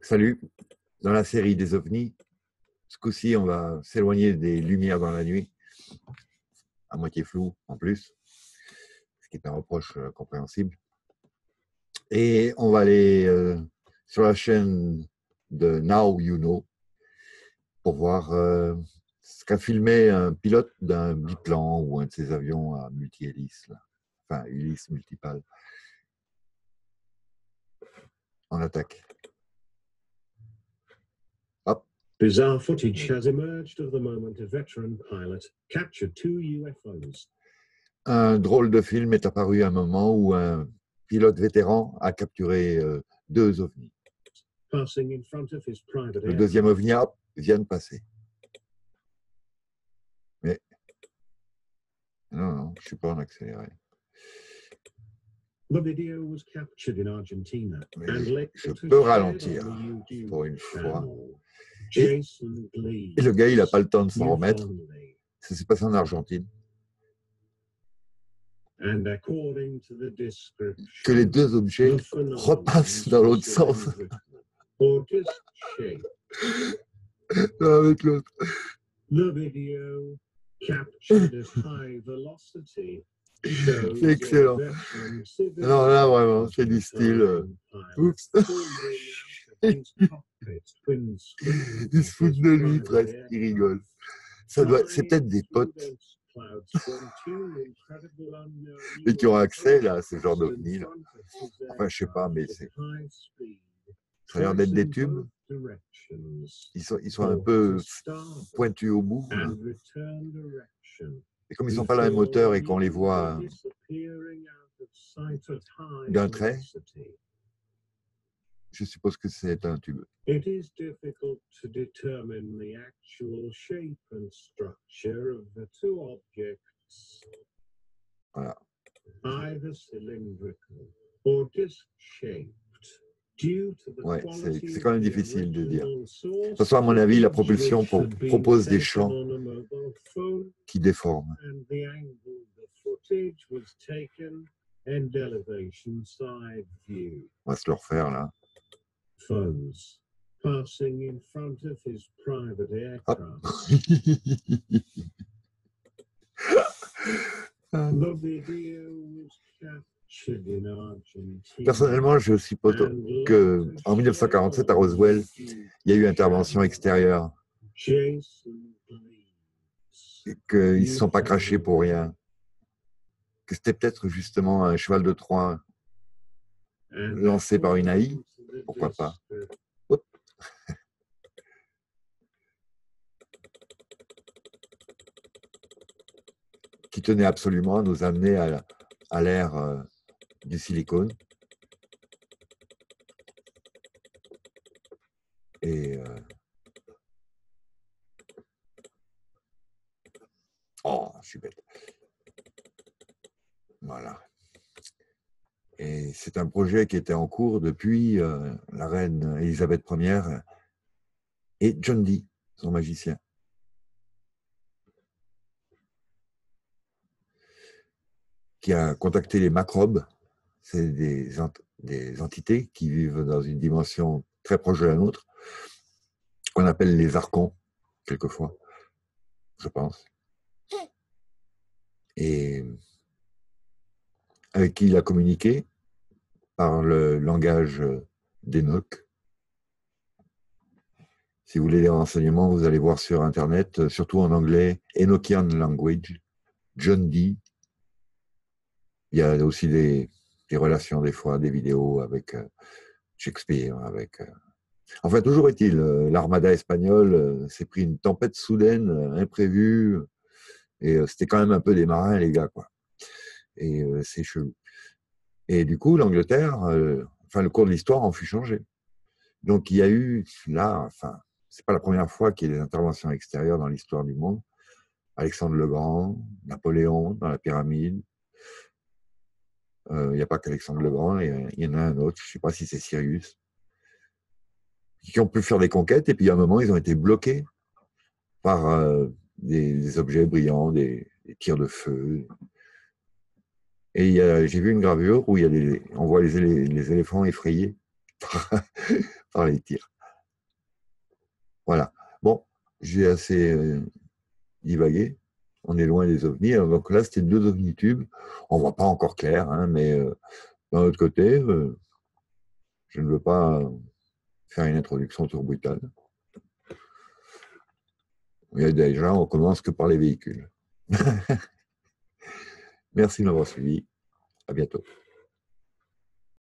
Salut, dans la série des ovnis, ce coup-ci, on va s'éloigner des lumières dans la nuit, à moitié flou en plus, ce qui est un reproche compréhensible. Et on va aller sur la chaîne de Now You Know pour voir ce qu'a filmé un pilote d'un biplan ou un de ces avions à multi-hélices, enfin hélices multipales. On attaque. Hop. Bizarre footage has emerged of the moment a veteran pilot captured two UFOs. Un drôle de film est apparu à un moment où un pilote vétéran a capturé deux ovnis. Passing in front of his private Le deuxième ovni vient de passer. Mais non, je ne suis pas en accéléré. The video was captured in Argentina mais je peux ralentir pour une fois. Et le gars, il n'a pas le temps de s'en remettre. Ça s'est passé en Argentine. Que les deux objets repassent dans l'autre sens. Avec l'autre. C'est excellent. Non, là, vraiment, c'est du style. Oups. Ils se foutent de lui presque, ils rigolent. C'est peut-être des potes. Et qui ont accès là, à ce genre d'ovni. Enfin, je sais pas, mais ça a l'air d'être des tubes. Ils sont un peu pointus au bout. Là. Et comme ils ne sont pas la même hauteur et qu'on les voit d'un trait, je suppose que c'est un tube. It is difficult to determine the actual shape and structure of the two objects. Voilà. Either cylindrical or disc-shaped. Ouais, c'est quand même difficile de dire. De toute façon, à mon avis, la propulsion propose des champs qui déforment. On va se le refaire là. Hop. Personnellement, je suppose qu'en 1947, à Roswell, il y a eu intervention extérieure. Et qu'ils ne se sont pas crachés pour rien. Que c'était peut-être justement un cheval de Troie lancé par une AI. Pourquoi pas. Hop. Qui tenait absolument à nous amener à l'ère du silicone. Et oh, je suis bête. Voilà. Et c'est un projet qui était en cours depuis la reine Elisabeth Ier et John Dee, son magicien. Qui a contacté les macrobes, c'est des entités qui vivent dans une dimension très proche de la nôtre, qu'on appelle les archons, quelquefois, je pense. Et avec qui il a communiqué par le langage d'Enoch. Si vous voulez des renseignements, vous allez voir sur Internet, surtout en anglais, Enochian Language, John Dee. Il y a aussi des relations, des fois, des vidéos avec Shakespeare, avec... Enfin, toujours est-il, l'armada espagnole s'est pris une tempête soudaine, imprévue, et c'était quand même un peu des marins, les gars, quoi. Et c'est chelou. Et du coup, l'Angleterre, le cours de l'histoire en fut changé. Donc, il y a eu là, enfin, c'est pas la première fois qu'il y a des interventions extérieures dans l'histoire du monde. Alexandre le Grand, Napoléon dans la pyramide. Il n'y a pas qu'Alexandre le Grand, il y en a un autre, je ne sais pas si c'est Sirius, qui ont pu faire des conquêtes, et puis à un moment, ils ont été bloqués par des objets brillants, des tirs de feu. Et j'ai vu une gravure où on voit les éléphants effrayés dans les tirs. Voilà. Bon, j'ai assez divagué. On est loin des ovnis. Alors, donc là, c'était 2 ovnitubes. On ne voit pas encore clair, hein, mais d'un autre côté, je ne veux pas faire une introduction trop brutale. Il y a déjà, on commence que par les véhicules. Merci de m'avoir suivi. À bientôt.